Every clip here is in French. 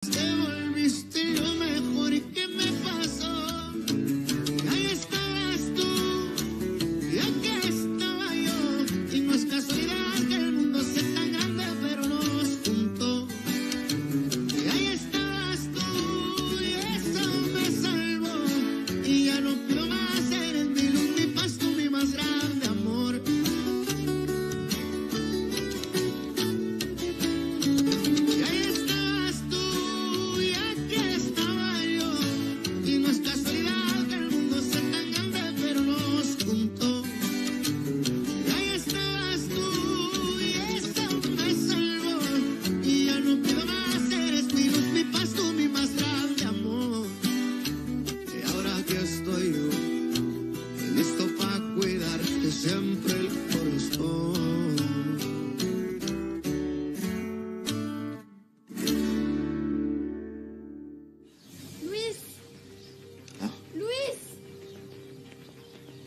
Te volviste lo mejor que me pasó. Ahí estabas tú, y aquí estaba yo. Y no es casualidad que el mundo sea tan grande, pero nos juntó. Y ahí estabas tú, y eso me salvó. Y ya no quiero más, eres mi luz, mi paz, tú mi más grande amor. Y ahí estabas tú, y aquí estaba yo. Y no es casualidad que el mundo sea tan grande, pero nos juntó. Y ahí estabas tú, y eso me salvó. Y ya no pido más, eres mi luz, mi paz, tú mi más grande amor. Y ahora aquí estoy yo, listo para cuidarte siempre el corazón. Luis! Hein? Luis!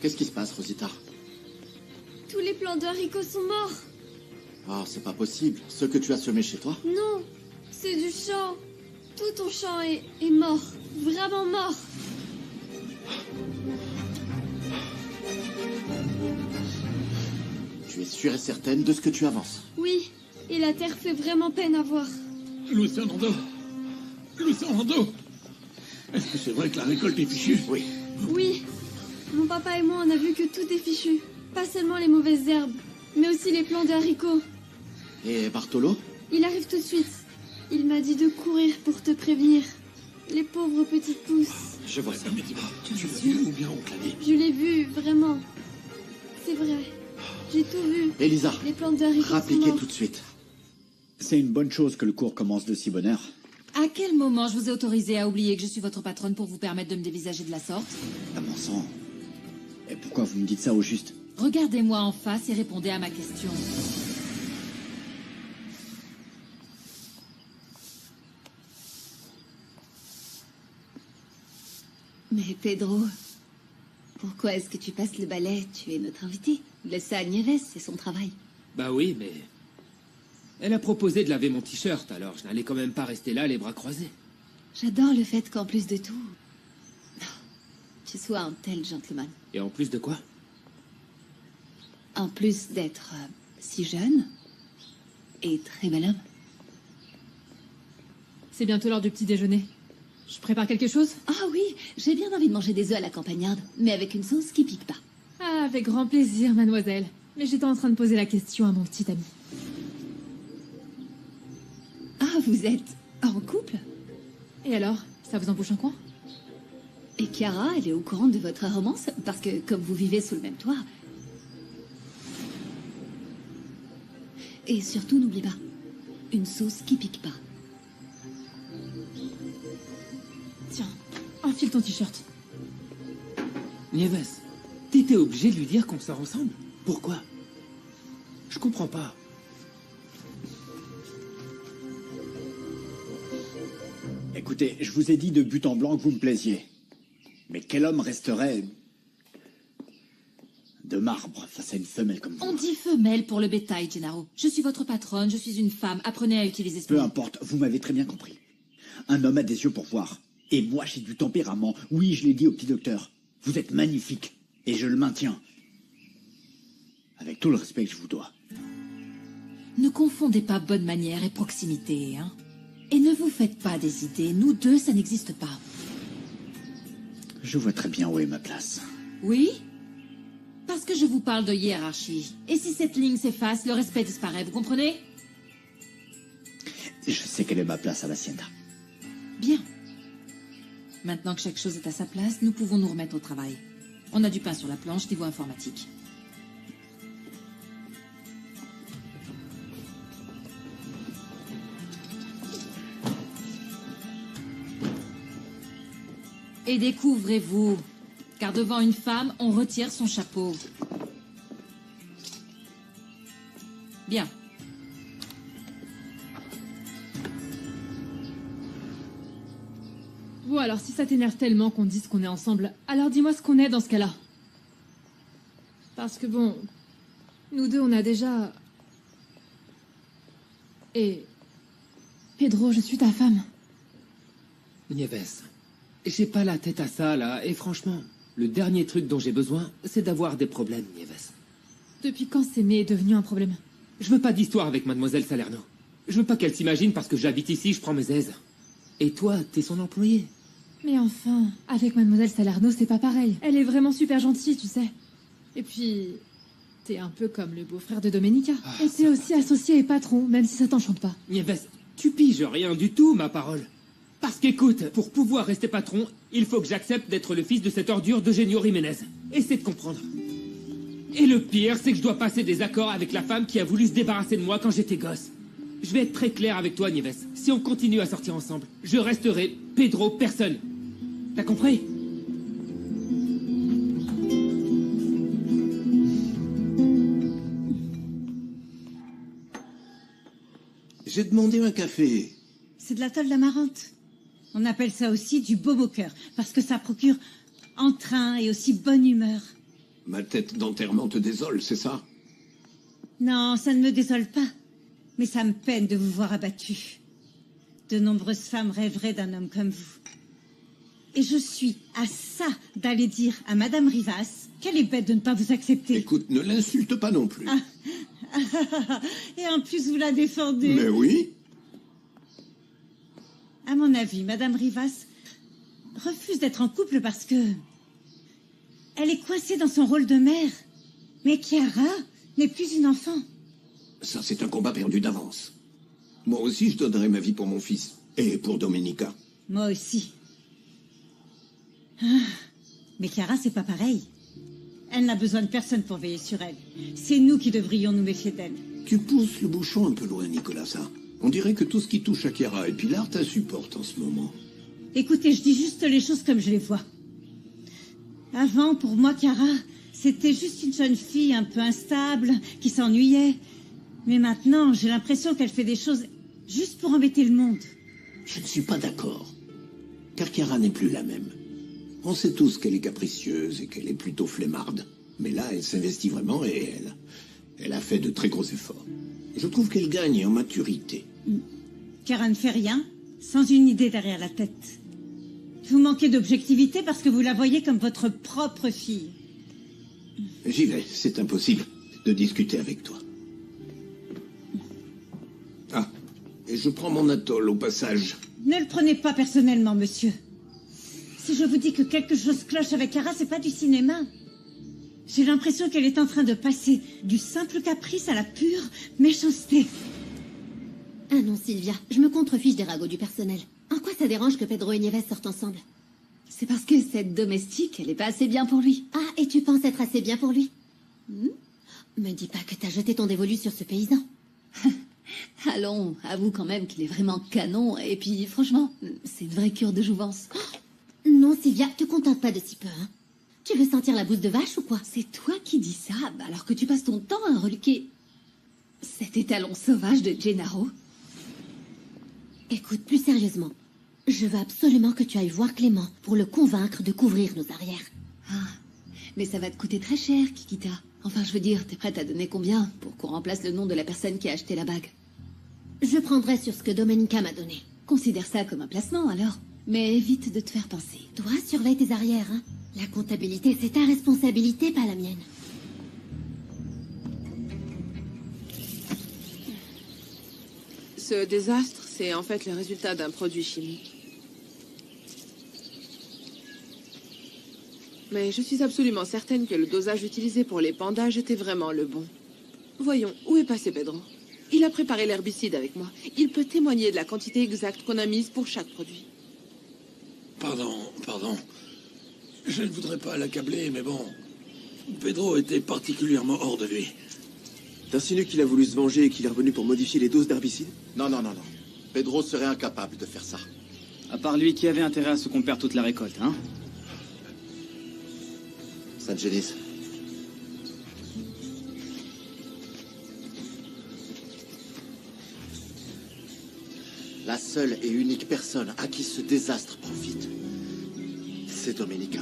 Qu'est-ce qui se passe, Rosita? Tous les plants de haricots sont morts. Ah, c'est pas possible. Ceux que tu as semés chez toi? Non, c'est du champ. Tout ton champ est mort. Vraiment mort. Tu es sûre et certaine de ce que tu avances? Oui, et la terre fait vraiment peine à voir. Luis Fernando. Luis Fernando. Est-ce que c'est vrai que la récolte est fichue? Oui. Oui, mon papa et moi on a vu que tout est fichu. Pas seulement les mauvaises herbes, mais aussi les plants de haricots. Et Bartolo? Il arrive tout de suite. Il m'a dit de courir pour te prévenir. Les pauvres petites pousses. Je vois ça. Mais dis-moi, tu l'as vu ou bien on te l'a dit? Je l'ai vu, vraiment. C'est vrai. J'ai tout vu. Elisa, Les plantes de haricots sont rappliquez mortes. tout de suite. C'est une bonne chose que le cours commence de si bonne heure. À quel moment je vous ai autorisé à oublier que je suis votre patronne pour vous permettre de me dévisager de la sorte? À mon sang. Et pourquoi vous me dites ça au juste? Regardez-moi en face et répondez à ma question. Mais Pedro, pourquoi est-ce que tu passes le balai? Tu es notre invité. Laisse ça à Nieves, c'est son travail. Bah oui, mais... Elle a proposé de laver mon t-shirt, alors je n'allais quand même pas rester là les bras croisés. J'adore le fait qu'en plus de tout, tu sois un tel gentleman. Et en plus de quoi? En plus d'être si jeune et très bel homme. C'est bientôt l'heure du petit déjeuner. Je prépare quelque chose? Ah oui, j'ai bien envie de manger des œufs à la campagnarde, mais avec une sauce qui pique pas. Ah, avec grand plaisir, mademoiselle. Mais j'étais en train de poser la question à mon petit ami. Ah, vous êtes en couple? Et alors, ça vous embauche un coin? Et Chiara, elle est au courant de votre romance? Parce que comme vous vivez sous le même toit... Et surtout, n'oublie pas, une sauce qui pique pas. Tiens, enfile ton t-shirt. Nieves, t'étais obligé de lui dire qu'on sort ensemble? Pourquoi? Je comprends pas. Écoutez, je vous ai dit de but en blanc que vous me plaisiez. Mais quel homme resterait de marbre face à une femelle comme vous? On dit femelle pour le bétail, Gennaro. Je suis votre patronne, je suis une femme. Apprenez à utiliser ce Peu mot. importe, vous m'avez très bien compris. Un homme a des yeux pour voir. Et moi, j'ai du tempérament. Oui, je l'ai dit au petit docteur. Vous êtes magnifique. Et je le maintiens. Avec tout le respect que je vous dois. Ne confondez pas bonne manière et proximité, hein. Et ne vous faites pas des idées. Nous deux, ça n'existe pas. Je vois très bien où est ma place. Oui? Parce que je vous parle de hiérarchie. Et si cette ligne s'efface, le respect disparaît, vous comprenez? Je sais quelle est ma place à l'hacienda. Bien. Maintenant que chaque chose est à sa place, nous pouvons nous remettre au travail. On a du pain sur la planche, niveau informatique. Et découvrez-vous, car devant une femme, on retire son chapeau. Bien. Bon, alors si ça t'énerve tellement qu'on dise qu'on est ensemble, alors dis-moi ce qu'on est dans ce cas-là. Parce que bon, nous deux on a déjà... Et... Pedro, je suis ta femme. Nieves, j'ai pas la tête à ça, là, et franchement, le dernier truc dont j'ai besoin, c'est d'avoir des problèmes, Nieves. Depuis quand s'aimer est devenu un problème? Je veux pas d'histoire avec Mademoiselle Salerno. Je veux pas qu'elle s'imagine parce que j'habite ici, je prends mes aises. Et toi, t'es son employé. Mais enfin, avec Mademoiselle Salerno, c'est pas pareil. Elle est vraiment super gentille, tu sais. Et puis, t'es un peu comme le beau-frère de Domenica. Et t'es aussi associé et patron, même si ça t'enchante pas. Nieves, tu piges rien du tout, ma parole. Parce qu'écoute, pour pouvoir rester patron, il faut que j'accepte d'être le fils de cette ordure d'Eugenio Jiménez. Essaie de comprendre. Et le pire, c'est que je dois passer des accords avec la femme qui a voulu se débarrasser de moi quand j'étais gosse. Je vais être très clair avec toi, Nieves. Si on continue à sortir ensemble, je resterai Pedro personne. T'as compris? J'ai demandé un café. C'est de la tôle d'amarante. On appelle ça aussi du bobo cœur, parce que ça procure entrain et aussi bonne humeur. Ma tête d'enterrement te désole, c'est ça? Non, ça ne me désole pas. Mais ça me peine de vous voir abattu. De nombreuses femmes rêveraient d'un homme comme vous. Et je suis à ça d'aller dire à Madame Rivas qu'elle est bête de ne pas vous accepter. Écoute, ne l'insulte pas non plus. Et en plus, vous la défendez. Mais oui. À mon avis, Madame Rivas refuse d'être en couple parce que elle est coincée dans son rôle de mère. Mais Chiara n'est plus une enfant. Ça, c'est un combat perdu d'avance. Moi aussi, je donnerai ma vie pour mon fils. Et pour Domenica. Moi aussi. Mais Chiara, c'est pas pareil. Elle n'a besoin de personne pour veiller sur elle. C'est nous qui devrions nous méfier d'elle. Tu pousses le bouchon un peu loin, Nicolas. On dirait que tout ce qui touche à Chiara et Pilar t'insupporte en ce moment. Écoutez, je dis juste les choses comme je les vois. Avant, pour moi, Chiara, c'était juste une jeune fille un peu instable, qui s'ennuyait. Mais maintenant, j'ai l'impression qu'elle fait des choses juste pour embêter le monde. Je ne suis pas d'accord. Car Chiara n'est plus la même. On sait tous qu'elle est capricieuse et qu'elle est plutôt flemmarde. Mais là, elle s'investit vraiment et elle a fait de très gros efforts. Je trouve qu'elle gagne en maturité. Chiara ne fait rien sans une idée derrière la tête. Vous manquez d'objectivité parce que vous la voyez comme votre propre fille. J'y vais, c'est impossible de discuter avec toi. Ah, et je prends mon atoll au passage. Ne le prenez pas personnellement, monsieur. Si je vous dis que quelque chose cloche avec Chiara, c'est pas du cinéma. J'ai l'impression qu'elle est en train de passer du simple caprice à la pure méchanceté. Ah non, Sylvia, je me contrefiche des ragots du personnel. En quoi ça dérange que Pedro et Nieves sortent ensemble? C'est parce que cette domestique, elle est pas assez bien pour lui. Ah, et tu penses être assez bien pour lui? Me dis pas que t'as jeté ton dévolu sur ce paysan. Allons, avoue quand même qu'il est vraiment canon, et puis franchement, c'est une vraie cure de jouvence. Non, Sylvia, te contente pas de si peu, hein. Tu veux sentir la bouse de vache ou quoi? C'est toi qui dis ça, alors que tu passes ton temps à reluquer cet étalon sauvage de Gennaro. Écoute, plus sérieusement, je veux absolument que tu ailles voir Clément pour le convaincre de couvrir nos arrières. Ah, mais ça va te coûter très cher, Kikita. Enfin, je veux dire, t'es prête à donner combien pour qu'on remplace le nom de la personne qui a acheté la bague? Je prendrai sur ce que Domenica m'a donné. Considère ça comme un placement, alors. Mais évite de te faire penser. Toi, surveille tes arrières, hein. La comptabilité, c'est ta responsabilité, pas la mienne. Ce désastre, c'est en fait le résultat d'un produit chimique. Mais je suis absolument certaine que le dosage utilisé pour les pandages était vraiment le bon. Voyons, où est passé Pedro? Il a préparé l'herbicide avec moi. Il peut témoigner de la quantité exacte qu'on a mise pour chaque produit. Pardon. Je ne voudrais pas l'accabler, mais bon... Pedro était particulièrement hors de lui. T'insinues qu'il a voulu se venger et qu'il est revenu pour modifier les doses d'herbicide? Non. Pedro serait incapable de faire ça. À part lui, qui avait intérêt à ce qu'on perde toute la récolte, hein? Saint-Génis. La seule et unique personne à qui ce désastre profite, c'est Domenica.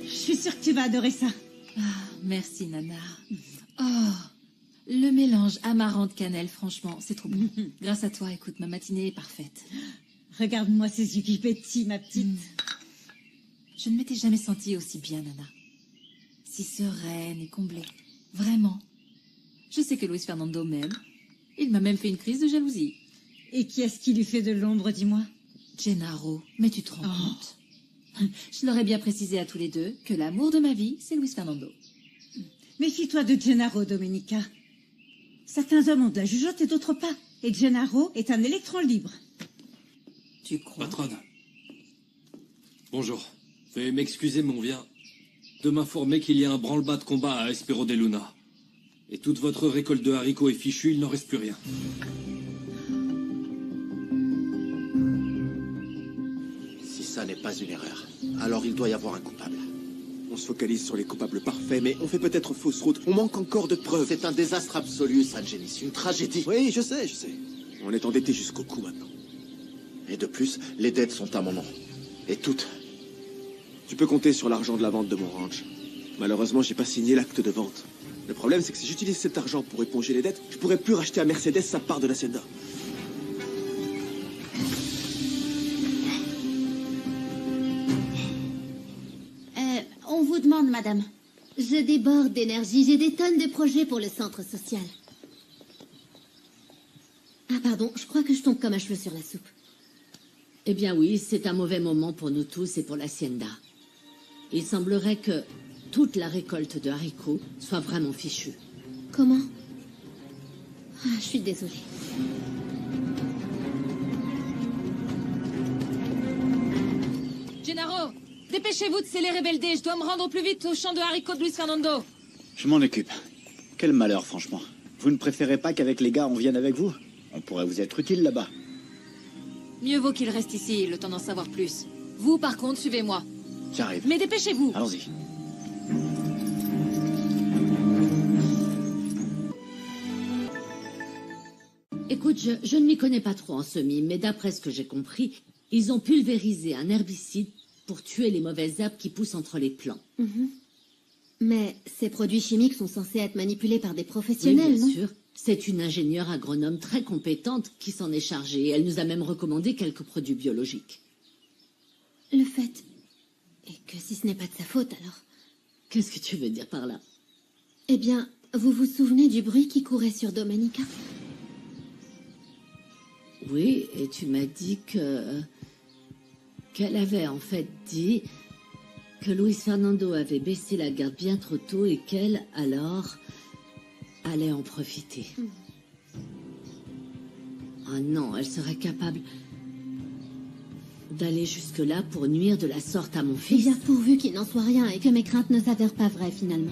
Je suis sûre que tu vas adorer ça. Ah, merci, Nana. Oh, Le mélange amarante-cannelle, franchement, c'est trop bon. Grâce à toi, écoute, ma matinée est parfaite. Regarde-moi ces yeux qui pétillent, ma petite. Je ne m'étais jamais sentie aussi bien, Nana. Si sereine et comblée. Vraiment. Je sais que Luis Fernando m'aime. Il m'a même fait une crise de jalousie. Et qui est-ce qui lui fait de l'ombre, dis-moi? Gennaro, mais tu te rends compte? Je leur ai bien précisé à tous les deux que l'amour de ma vie, c'est Luis Fernando. Méfie-toi de Gennaro, Domenica. Certains hommes ont de la jugeote et d'autres pas. Et Gennaro est un électron libre. Tu crois? Patronne. Bonjour. Veuillez m'excuser, mais on vient de m'informer qu'il y a un branle-bas de combat à Espero de Luna. Et toute votre récolte de haricots est fichue, il n'en reste plus rien. Si ça n'est pas une erreur, alors il doit y avoir un coupable. On se focalise sur les coupables parfaits, mais on fait peut-être fausse route. On manque encore de preuves. C'est un désastre absolu, San Genis, une tragédie. Oui, je sais. On est endetté jusqu'au cou maintenant. Et de plus, les dettes sont à mon nom. Et toutes. Tu peux compter sur l'argent de la vente de mon ranch. Malheureusement, j'ai pas signé l'acte de vente. Le problème, c'est que si j'utilise cet argent pour éponger les dettes, je pourrais plus racheter à Mercedes sa part de l'Hacienda. On vous demande, madame. Je déborde d'énergie. J'ai des tonnes de projets pour le centre social. Ah, pardon, je crois que je tombe comme un cheveu sur la soupe. Eh bien oui, c'est un mauvais moment pour nous tous et pour l'Hacienda. Il semblerait que toute la récolte de haricots soit vraiment fichue. Comment? Ah, je suis désolée. Gennaro, dépêchez-vous de sceller Rebelde. Je dois me rendre au plus vite au champ de haricots de Luis Fernando. Je m'en occupe. Quel malheur, franchement. Vous ne préférez pas qu'avec les gars, on vienne avec vous? On pourrait vous être utile là-bas. Mieux vaut qu'il reste ici, le temps d'en savoir plus. Vous, par contre, suivez-moi. J'arrive. Mais dépêchez-vous. Allons-y. Écoute, je ne m'y connais pas trop en semis, mais d'après ce que j'ai compris, ils ont pulvérisé un herbicide pour tuer les mauvaises herbes qui poussent entre les plants. Mais ces produits chimiques sont censés être manipulés par des professionnels, oui, bien non? sûr. C'est une ingénieure agronome très compétente qui s'en est chargée. Elle nous a même recommandé quelques produits biologiques. Le fait est que si ce n'est pas de sa faute, alors... Qu'est-ce que tu veux dire par là? Eh bien, vous vous souvenez du bruit qui courait sur Domenica? Oui, et tu m'as dit qu'elle avait en fait dit que Luis Fernando avait baissé la garde bien trop tôt et qu'elle, alors, allait en profiter. Ah non, elle serait capable d'aller jusque-là pour nuire de la sorte à mon fils. Eh bien, pourvu qu'il n'en soit rien et que mes craintes ne s'avèrent pas vraies, finalement.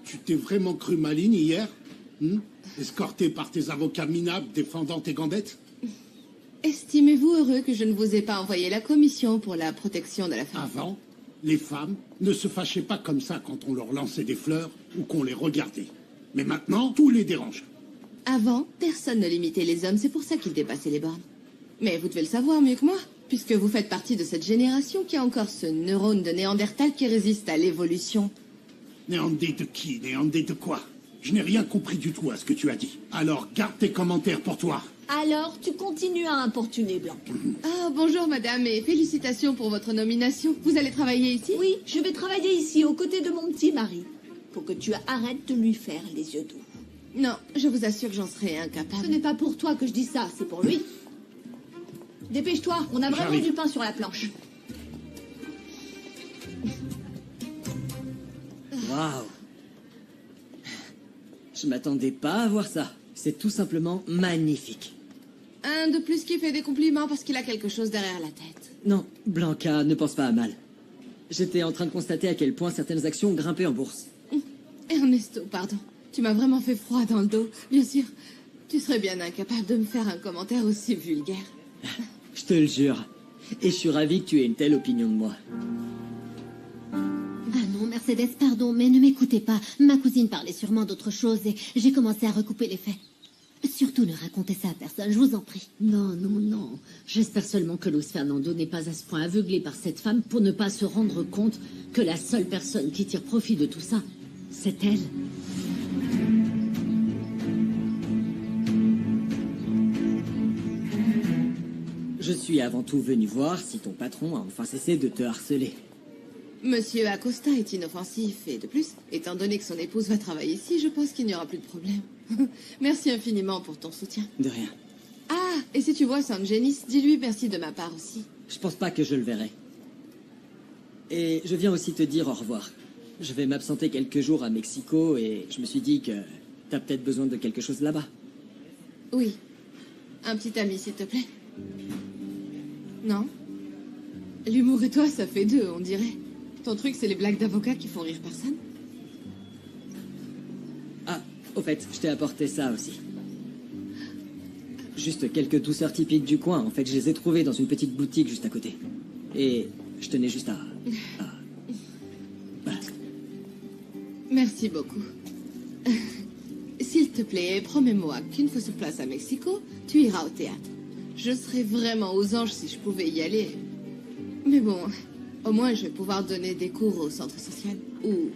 Tu t'es vraiment cru maligne hier? Escorté par tes avocats minables défendant tes gambettes? Estimez-vous heureux que je ne vous ai pas envoyé la commission pour la protection de la femme? Avant, les femmes ne se fâchaient pas comme ça quand on leur lançait des fleurs ou qu'on les regardait. Mais maintenant, tout les dérange. Avant, personne ne limitait les hommes, c'est pour ça qu'ils dépassaient les bornes. Mais vous devez le savoir mieux que moi, puisque vous faites partie de cette génération qui a encore ce neurone de Néandertal qui résiste à l'évolution. Néandé de qui? Néandé de quoi? Je n'ai rien compris du tout à ce que tu as dit. Alors, garde tes commentaires pour toi. Alors, tu continues à importuner, Blanca. Ah, bonjour madame, et félicitations pour votre nomination. Vous allez travailler ici? Oui, je vais travailler ici, aux côtés de mon petit mari, pour que tu arrêtes de lui faire les yeux doux. Non, je vous assure que j'en serais incapable. Ce n'est pas pour toi que je dis ça, c'est pour lui. Dépêche-toi, on a vraiment du pain sur la planche. Waouh! Je m'attendais pas à voir ça. C'est tout simplement magnifique. Un de plus qui fait des compliments parce qu'il a quelque chose derrière la tête. Non, Blanca, ne pense pas à mal. J'étais en train de constater à quel point certaines actions grimpaient en bourse. Ernesto, pardon. Tu m'as vraiment fait froid dans le dos. Bien sûr, tu serais bien incapable de me faire un commentaire aussi vulgaire. Je te le jure. Et je suis ravi que tu aies une telle opinion de moi. Ah non, Mercedes, pardon, mais ne m'écoutez pas. Ma cousine parlait sûrement d'autre chose et j'ai commencé à recouper les faits. Surtout ne racontez ça à personne, je vous en prie. Non, non, non. J'espère seulement que Luis Fernando n'est pas à ce point aveuglé par cette femme pour ne pas se rendre compte que la seule personne qui tire profit de tout ça, c'est elle. Je suis avant tout venu voir si ton patron a enfin cessé de te harceler. Monsieur Acosta est inoffensif et de plus, étant donné que son épouse va travailler ici, je pense qu'il n'y aura plus de problème. Merci infiniment pour ton soutien. De rien. Ah, et si tu vois San Genis, dis-lui merci de ma part aussi. Je pense pas que je le verrai. Et je viens aussi te dire au revoir. Je vais m'absenter quelques jours à Mexico et je me suis dit que t'as peut-être besoin de quelque chose là-bas. Oui. Un petit ami, s'il te plaît. Non? L'humour et toi, ça fait deux, on dirait. Ton truc, c'est les blagues d'avocat qui font rire personne? Ah, au fait, je t'ai apporté ça aussi. Juste quelques douceurs typiques du coin. En fait, je les ai trouvées dans une petite boutique juste à côté. Et je tenais juste à... Merci beaucoup. S'il te plaît, promets-moi qu'une fois sur place à Mexico, tu iras au théâtre. Je serais vraiment aux anges si je pouvais y aller. Mais bon, au moins je vais pouvoir donner des cours au centre social. Ou...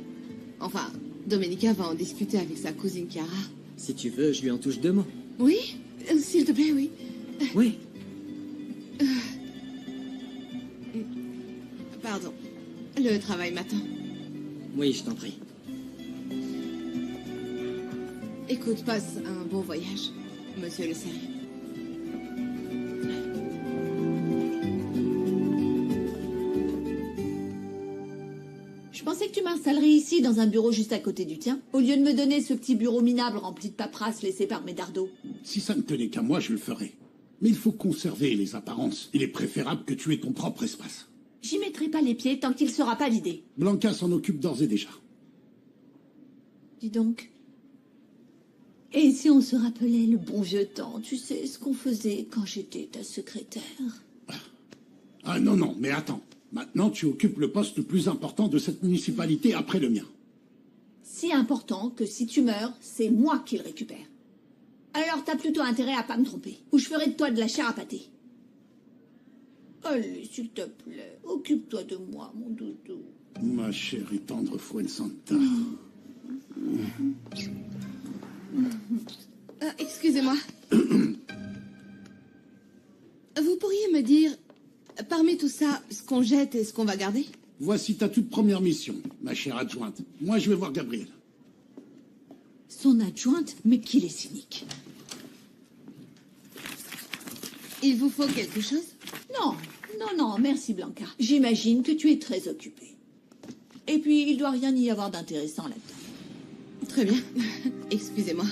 Enfin, Domenica va en discuter avec sa cousine Chiara. Si tu veux, je lui en touche 2 mots. Oui? S'il te plaît, oui. Oui. Pardon. Le travail m'attend. Oui, je t'en prie. Écoute, passe un bon voyage, monsieur le sérieux. Je pensais que tu m'installerais ici, dans un bureau juste à côté du tien, au lieu de me donner ce petit bureau minable rempli de paperasse laissé par Medardo. Si ça ne tenait qu'à moi, je le ferais. Mais il faut conserver les apparences. Il est préférable que tu aies ton propre espace. J'y mettrai pas les pieds tant qu'il sera pas vidé. Blanca s'en occupe d'ores et déjà. Dis donc. Et si on se rappelait le bon vieux temps, tu sais, ce qu'on faisait quand j'étais ta secrétaire? Ah non, non, mais attends. Maintenant, tu occupes le poste le plus important de cette municipalité après le mien. Si important que si tu meurs, c'est moi qui le récupère. Alors t'as plutôt intérêt à pas me tromper, ou je ferai de toi de la chair à pâté. Allez, s'il te plaît, occupe-toi de moi, mon doudou. Ma chère et tendre Fuensanta. Excusez-moi. Vous pourriez me dire, parmi tout ça, ce qu'on jette et ce qu'on va garder? Voici ta toute première mission, ma chère adjointe. Moi, je vais voir Gabriel. Son adjointe, mais qu'il est cynique. Il vous faut quelque chose? Non, non, non, merci Blanca. J'imagine que tu es très occupée. Et puis, il doit rien y avoir d'intéressant là-dedans. Très bien. Excusez-moi.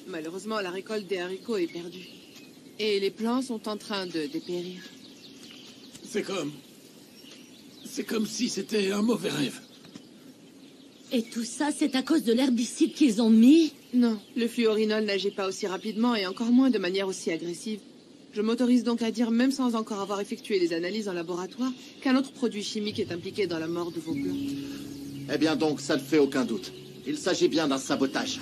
Malheureusement, la récolte des haricots est perdue. Et les plants sont en train de dépérir. C'est comme si c'était un mauvais rêve. Et tout ça, c'est à cause de l'herbicide qu'ils ont mis? Non, le fluorinol n'agit pas aussi rapidement et encore moins de manière aussi agressive. Je m'autorise donc à dire, même sans encore avoir effectué les analyses en laboratoire, qu'un autre produit chimique est impliqué dans la mort de vos plantes. Eh bien donc, ça ne fait aucun doute. Il s'agit bien d'un sabotage.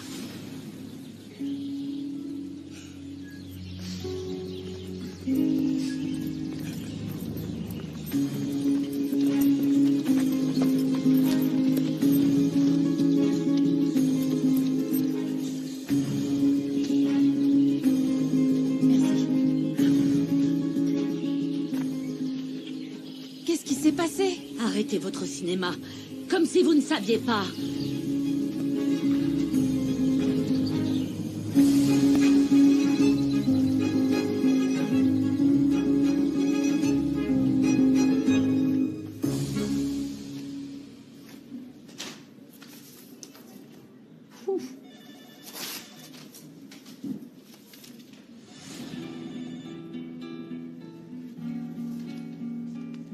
Qu'est-ce qui s'est passé? Arrêtez votre cinéma, comme si vous ne saviez pas.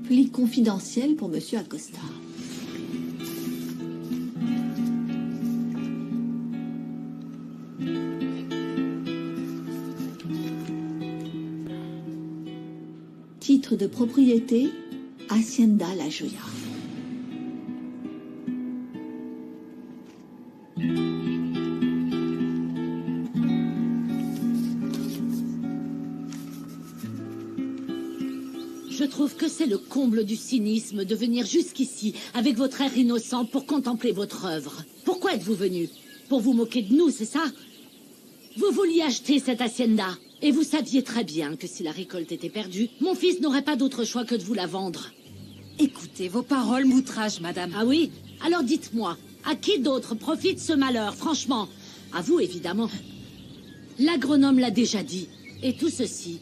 Pli confidentiel pour Monsieur Acosta. Titre de propriété, Hacienda La Joya. Je trouve que c'est le comble du cynisme de venir jusqu'ici avec votre air innocent pour contempler votre œuvre. Pourquoi êtes-vous venu? Pour vous moquer de nous, c'est ça? Vous vouliez acheter cette hacienda, et vous saviez très bien que si la récolte était perdue, mon fils n'aurait pas d'autre choix que de vous la vendre. Écoutez, vos paroles m'outragent, madame. Ah oui? Alors dites-moi, à qui d'autre profite ce malheur, franchement? À vous, évidemment. L'agronome l'a déjà dit, et tout ceci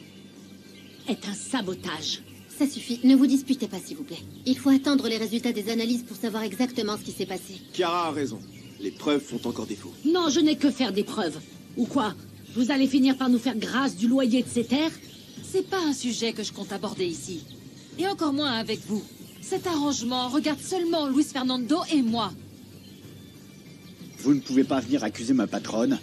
est un sabotage. Ça suffit, ne vous disputez pas, s'il vous plaît. Il faut attendre les résultats des analyses pour savoir exactement ce qui s'est passé. Chiara a raison. Les preuves font encore défaut. Non, je n'ai que faire des preuves. Ou quoi? Vous allez finir par nous faire grâce du loyer de ces terres? C'est pas un sujet que je compte aborder ici. Et encore moins avec vous. Cet arrangement regarde seulement Luis Fernando et moi. Vous ne pouvez pas venir accuser ma patronne,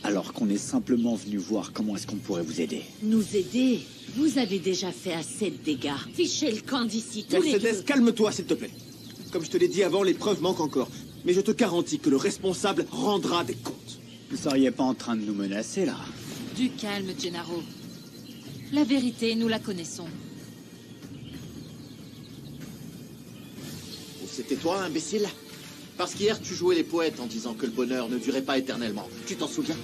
alors qu'on est simplement venu voir comment est-ce qu'on pourrait vous aider. Nous aider? Vous avez déjà fait assez de dégâts. Fichez le camp d'ici, tous les deux. Mercedes, calme-toi, s'il te plaît. Comme je te l'ai dit avant, les preuves manquent encore. Mais je te garantis que le responsable rendra des comptes. Vous seriez pas en train de nous menacer, là? Du calme, Gennaro. La vérité, nous la connaissons. C'était toi, imbécile? Parce qu'hier, tu jouais les poètes en disant que le bonheur ne durait pas éternellement. Tu t'en souviens?